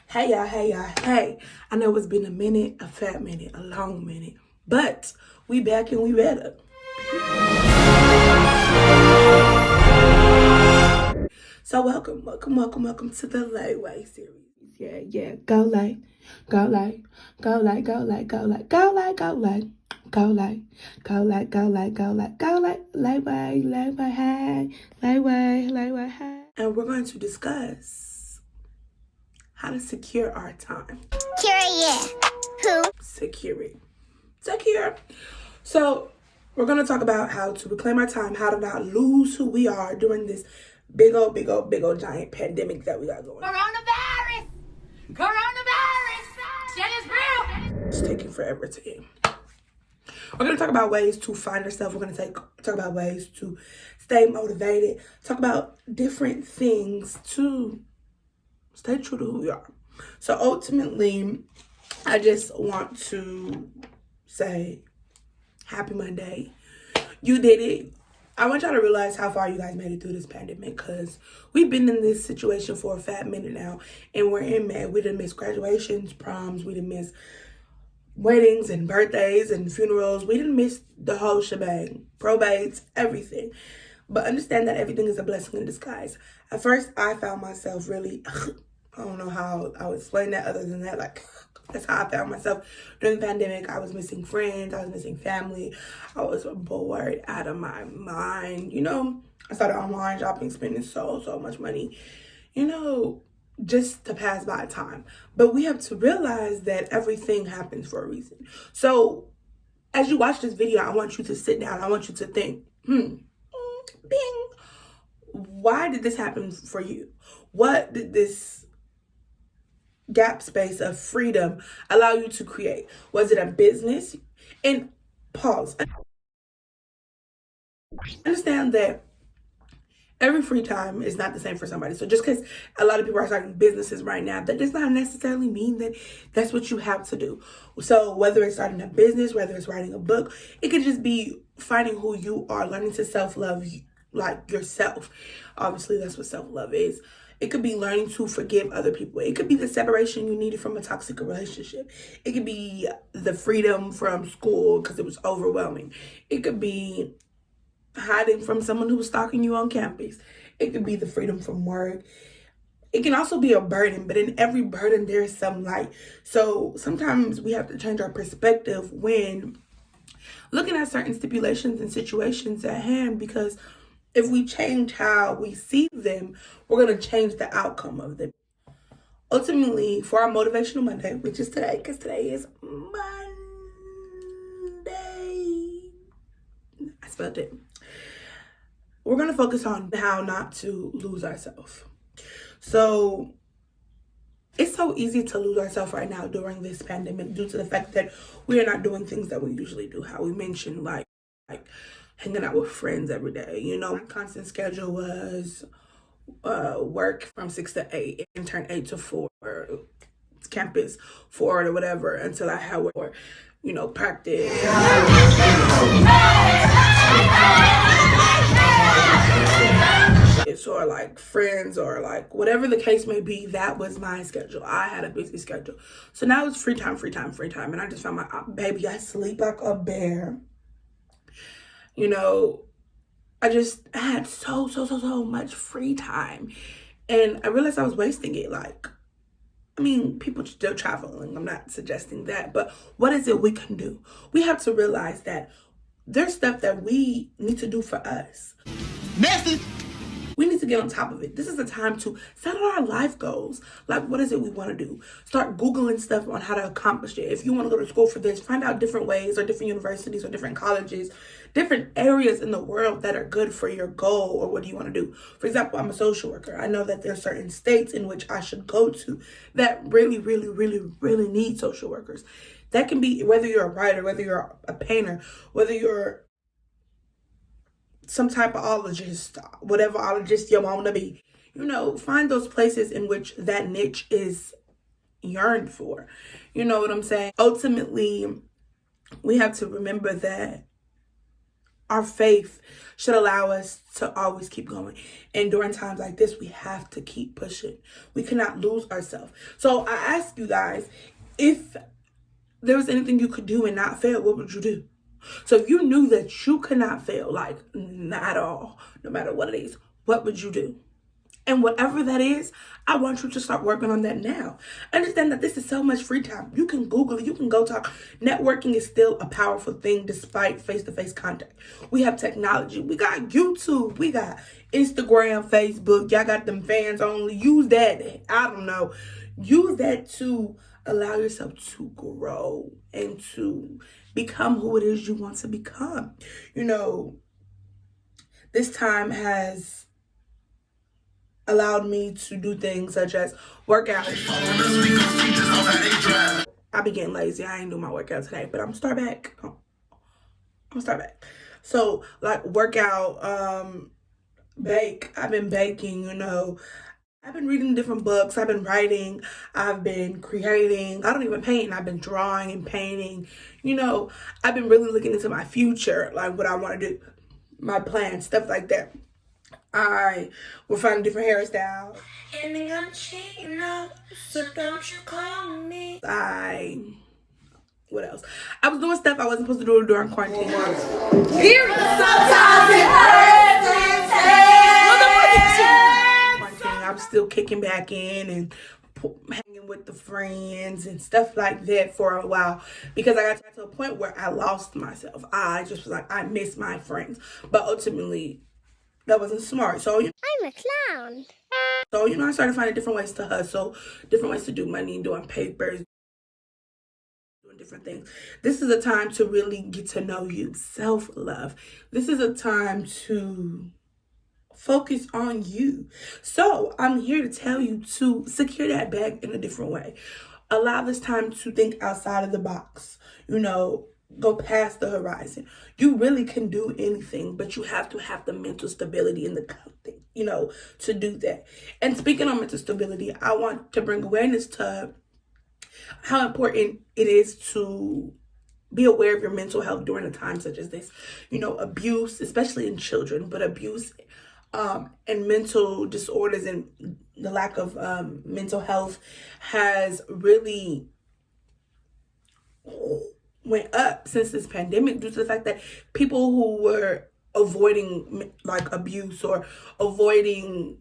Hey y'all, hey y'all, hey. I know it's been a minute, a fat minute, a long minute, but we back and we better. So welcome to the Layaway series. Yeah. Go lay, go lay, go lay, go lay, go lay, go lay, go lay. Go lay, go lay, go lay, go lay, go lay, layway, hey, layway, hey. And we're going to discuss how to secure our time. Secure. So we're going to talk about how to reclaim our time, how to not lose who we are during this big old giant pandemic that we got going. Coronavirus! Shit is real! It's taking forever to end. We're going to talk about ways to find yourself. We're going to talk about ways to stay motivated. Talk about different things to stay true to who you are. So ultimately, I just want to say happy Monday. You did it. I want y'all to realize how far you guys made it through this pandemic, because we've been in this situation for a fat minute now, and we're in May. We done missed graduations, proms, we done missed weddings and birthdays and funerals. We didn't miss the whole shebang, probates, everything. But understand that everything is a blessing in disguise. At first, I found myself really, I don't know how I would explain that other than that, like, that's how I found myself during the pandemic. I was missing friends, I was missing family, I was bored out of my mind, I started online shopping, spending so much money, just to pass by time. But we have to realize that everything happens for a reason. So as you watch this video, I want you to sit down. I want you to think, bing, why did this happen for you? What did this gap space of freedom allow you to create? Was it a business? And pause. Understand that every free time is not the same for somebody. So just because a lot of people are starting businesses right now, that does not necessarily mean that that's what you have to do. So whether it's starting a business, whether it's writing a book, it could just be finding who you are, learning to self-love like yourself. Obviously, that's what self-love is. It could be learning to forgive other people. It could be the separation you needed from a toxic relationship. It could be the freedom from school because it was overwhelming. It could be hiding from someone who was stalking you on campus. It could be the freedom from work. It can also be a burden, but in every burden there's some light. So sometimes we have to change our perspective when looking at certain stipulations and situations at hand, because if we change how we see them, we're going to change the outcome of them. Ultimately, for our Motivational Monday, which is today, because today is Monday. I spelled it. We're going to focus on how not to lose ourselves. So it's so easy to lose ourselves right now during this pandemic due to the fact that we are not doing things that we usually do. How we mentioned, like hanging out with friends every day. My constant schedule was work from 6 to 8, intern 8 to 4, campus 4 or whatever, until I had work, practice. Or like friends, or like whatever the case may be. That was my schedule. I had a busy schedule. So now it's free time. And I just found my baby, I sleep like a bear. I had so much free time. And I realized I was wasting it. People still traveling. I'm not suggesting that. But what is it we can do? We have to realize that there's stuff that we need to do for us. Message. We need to get on top of it. This is the time to set our life goals. Like, what is it we want to do? Start Googling stuff on how to accomplish it. If you want to go to school for this, find out different ways, or different universities, or different colleges, different areas in the world that are good for your goal, or what do you want to do? For example, I'm a social worker. I know that there are certain states in which I should go to that really need social workers. That can be whether you're a writer, whether you're a painter, whether you're some type of ologist, whatever ologist you want to be. Find those places in which that niche is yearned for. You know what I'm saying? Ultimately, we have to remember that our faith should allow us to always keep going. And during times like this, we have to keep pushing. We cannot lose ourselves. So I ask you guys, if there was anything you could do and not fail, what would you do? So if you knew that you could not fail, like not at all, no matter what it is, what would you do? And whatever that is, I want you to start working on that now. Understand that this is so much free time. You can Google it. You can go talk. Networking is still a powerful thing despite face-to-face contact. We have technology. We got YouTube. We got Instagram, Facebook. Y'all got them fans only. Use that. I don't know. Use that to allow yourself to grow and to become who it is you want to become. You know, this time has allowed me to do things such as work out. I be getting lazy. I ain't do my workout today, but I'm gonna start back. So like workout, bake. I've been baking, you know. I've been reading different books. I've been writing. I've been creating. I don't even paint. I've been drawing and painting. You know, I've been really looking into my future, like what I want to do, my plans, stuff like that. I will find different hairstyles. And I'm cheating up, so don't you call me. What else? I was doing stuff I wasn't supposed to do during quarantine. Sometimes it hurts. I'm still kicking back in and hanging with the friends and stuff like that for a while, because I got to a point where I lost myself. I just was like, I miss my friends, but ultimately that wasn't smart. So I'm a clown. So I started finding different ways to hustle, different ways to do money, doing papers, doing different things. This is a time to really get to know you, self-love. This is a time to focus on you. So I'm here to tell you to secure that bag in a different way. Allow this time to think outside of the box. You know, go past the horizon. You really can do anything, but you have to have the mental stability and the you know, to do that. And speaking on mental stability, I want to bring awareness to how important it is to be aware of your mental health during a time such as this. You know, abuse, especially in children, but abuse and mental disorders and the lack of mental health has really went up since this pandemic, due to the fact that people who were avoiding like abuse or avoiding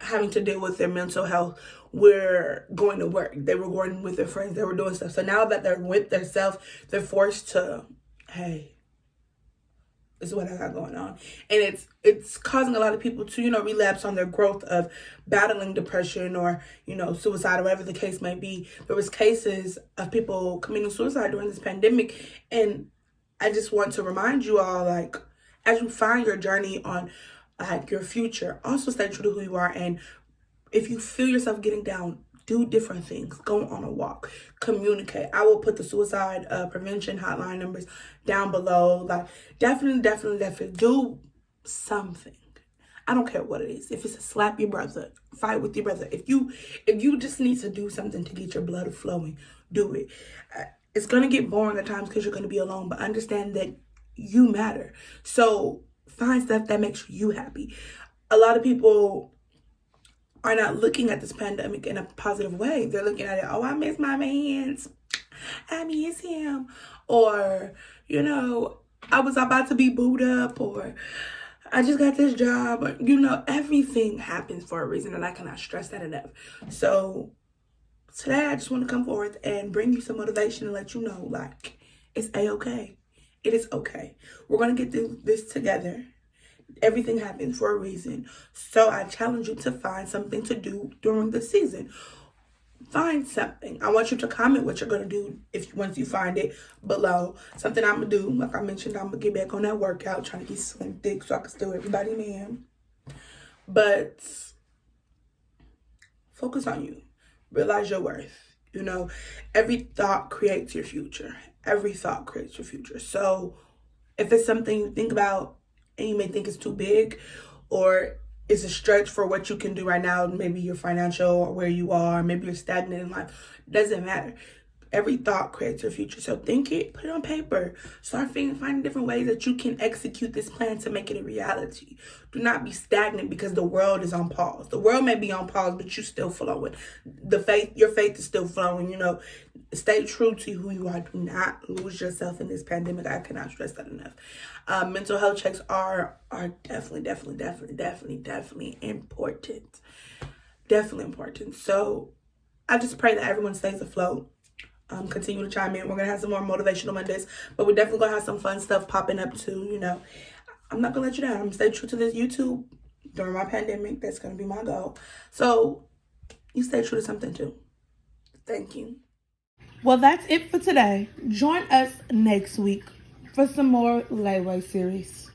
having to deal with their mental health were going to work. They were going with their friends. They were doing stuff. So now that they're with themselves, they're forced to, hey, this is what I got going on. And it's causing a lot of people to, you know, relapse on their growth of battling depression or, you know, suicide or whatever the case may be. There was cases of people committing suicide during this pandemic. And I just want to remind you all, like, as you find your journey on like your future, also stay true to who you are. And if you feel yourself getting down, do different things. Go on a walk. Communicate. I will put the suicide prevention hotline numbers down below. Like, definitely do something. I don't care what it is. If it's a slap your brother, fight with your brother. If you just need to do something to get your blood flowing, do it. It's gonna get boring at times because you're gonna be alone, but understand that you matter. So find stuff that makes you happy. A lot of people are not looking at this pandemic in a positive way. They're looking at it, oh, I miss my mans. I miss him. Or, you know, I was about to be booed up, or I just got this job. Or, you know, everything happens for a reason, and I cannot stress that enough. So today I just want to come forth and bring you some motivation and let you know, like, it's A-okay. It is okay. We're going to get through this together. Everything happens for a reason. So I challenge you to find something to do during the season. Find something. I want you to comment what you're going to do once you find it below. Something I'm going to do. Like I mentioned, I'm going to get back on that workout, trying to get slim thick so I can still everybody man. But focus on you. Realize your worth. You know, every thought creates your future. Every thought creates your future. So if it's something you think about and you may think it's too big, or it's a stretch for what you can do right now, maybe you're financial or where you are, maybe you're stagnant in life, doesn't matter. Every thought creates your future. So think it, put it on paper. Start finding different ways that you can execute this plan to make it a reality. Do not be stagnant because the world is on pause. The world may be on pause, but you still flowing. Your faith is still flowing. Stay true to who you are. Do not lose yourself in this pandemic. I cannot stress that enough. Mental health checks are definitely important. Definitely important. So I just pray that everyone stays afloat. Continue to chime in. We're going to have some more motivational Mondays, but we're definitely going to have some fun stuff popping up too. I'm not going to let you down. I'm going to stay true to this YouTube during my pandemic. That's going to be my goal. So you stay true to something too. Thank you. Well, that's it for today. Join us next week for some more layaway series.